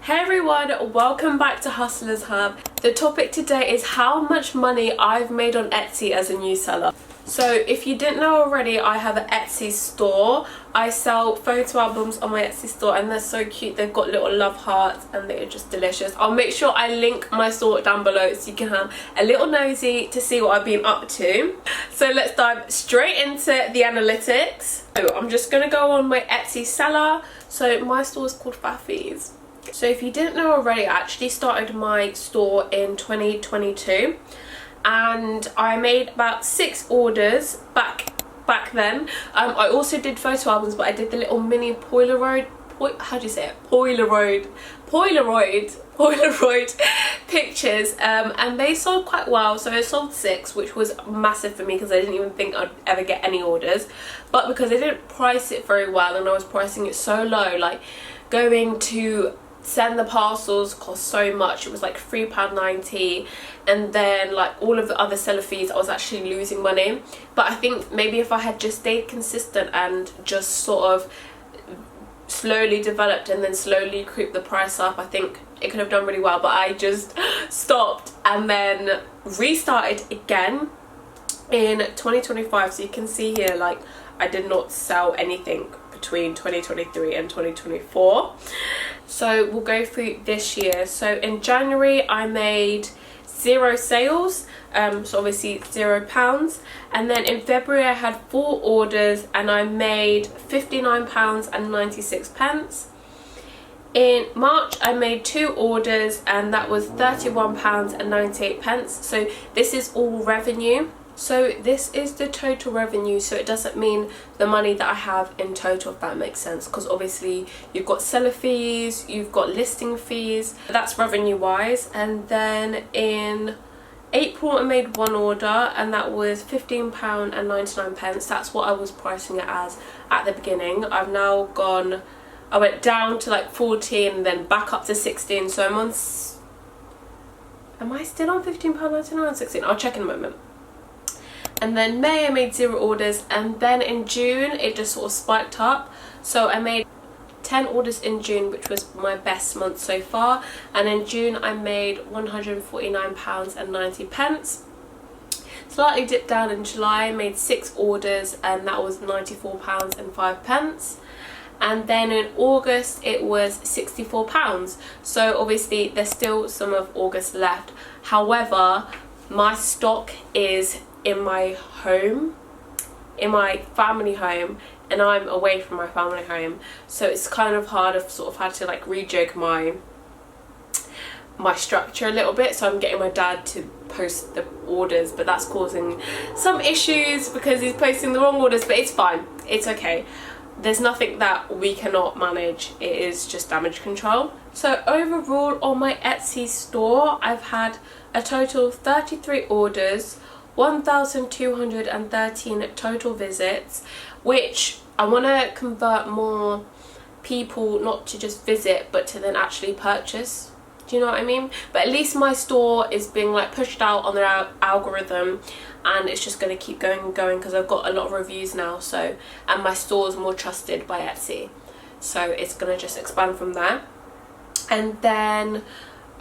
Hey everyone, welcome back to Hustlers Hub. The topic today is how much money I've made on Etsy as a new seller. So if you didn't know already, I have an Etsy store. I sell photo albums on my Etsy store and they're so cute. They've got little love hearts and they're just delicious. I'll make sure I link my store down below so you can have a little nosy to see what I've been up to. So let's dive straight into the analytics. So I'm just gonna go on my Etsy seller. So my store is called Faffy's. So if you didn't know already, I actually started my store in 2022 and I made about 6 orders back then. I also did photo albums, but I did the little mini Polaroid pictures, and they sold quite well. So I sold 6, which was massive for me because I didn't even think I'd ever get any orders. But because I didn't price it very well and I was pricing it so low, like going to send the parcels cost so much. It was like £3.90, and then like all of the other seller fees, I was actually losing money. But I think maybe if I had just stayed consistent and just sort of slowly developed and then slowly creep the price up, I think it could have done really well. But I just stopped and then restarted again in 2025. So you can see here, like, I did not sell anything between 2023 and 2024. So we'll go through this year. So in January I made 0 sales, so obviously £0. And then in February I had 4 orders and I made £59.96. In March I made 2 orders and that was £31.98. So this is all revenue. So this is the total revenue, so it doesn't mean the money that I have in total, if that makes sense, because obviously you've got seller fees, you've got listing fees, that's revenue wise. And then in April I made 1 order and that was £15.99. That's what I was pricing it as at the beginning. I've now gone, I went down to like 14 and then back up to 16, so I'm on, am I still on £15.99 or 16? I'll check in a moment. And then May I made 0 orders, and then in June it just sort of spiked up. So I made 10 orders in June, which was my best month so far, and in June I made £149.90. Slightly dipped down in July, I made 6 orders and that was £94.05. And then in August it was £64. So obviously there's still some of August left. However, my stock is in my home, in my family home, and I'm away from my family home, so it's kind of hard. I've sort of had to like rejig my structure a little bit. So I'm getting my dad to post the orders, but that's causing some issues because he's posting the wrong orders, but it's fine, it's okay. There's nothing that we cannot manage, it is just damage control. So overall on my Etsy store I've had a total of 33 orders, 1,213 total visits, which I want to convert more people not to just visit but to then actually purchase. Do you know what I mean? But at least my store is being like pushed out on their algorithm, and it's just going to keep going and going because I've got a lot of reviews now. So, and my store is more trusted by Etsy, so it's going to just expand from there. And then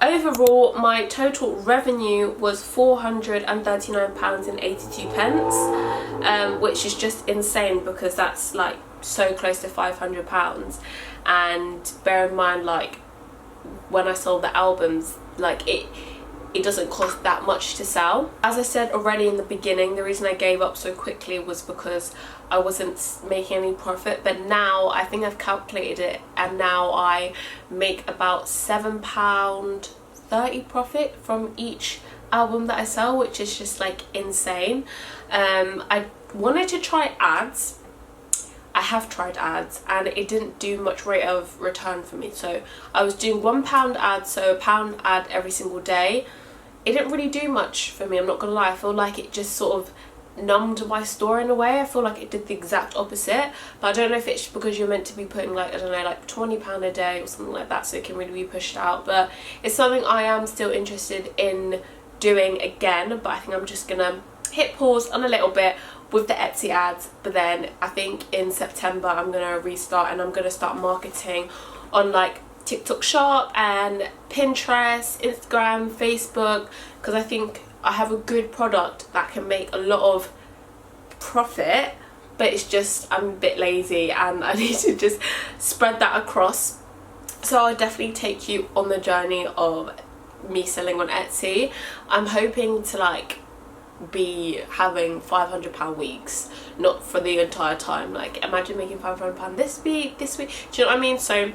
overall my total revenue was £439.82, which is just insane because that's like so close to £500. And bear in mind, like, when I sold the albums, like it doesn't cost that much to sell. As I said already in the beginning, the reason I gave up so quickly was because I wasn't making any profit. But now I think I've calculated it, and now I make about £7.30 profit from each album that I sell, which is just like insane. I wanted to try ads. I have tried ads and it didn't do much rate of return for me. So I was doing £1 ads, so £1 ad every single day. It didn't really do much for me, I'm not gonna lie. I feel like it just sort of numbed my store in a way. I feel like it did the exact opposite, but I don't know if it's because you're meant to be putting like, I don't know, like £20 a day or something like that, so it can really be pushed out. But it's something I am still interested in doing again, but I think I'm just gonna hit pause on a little bit with the Etsy ads. But then I think in September I'm gonna restart and I'm gonna start marketing on like TikTok Shop and Pinterest, Instagram, Facebook, because I think I have a good product that can make a lot of profit, but it's just I'm a bit lazy and I need to just spread that across. So I'll definitely take you on the journey of me selling on Etsy. I'm hoping to like be having £500 weeks, not for the entire time. Like imagine making £500 this week, do you know what I mean? So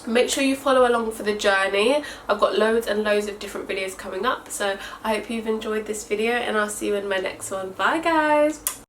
make sure you follow along for the journey. I've got loads and loads of different videos coming up, so I hope you've enjoyed this video and I'll see you in my next one. Bye guys.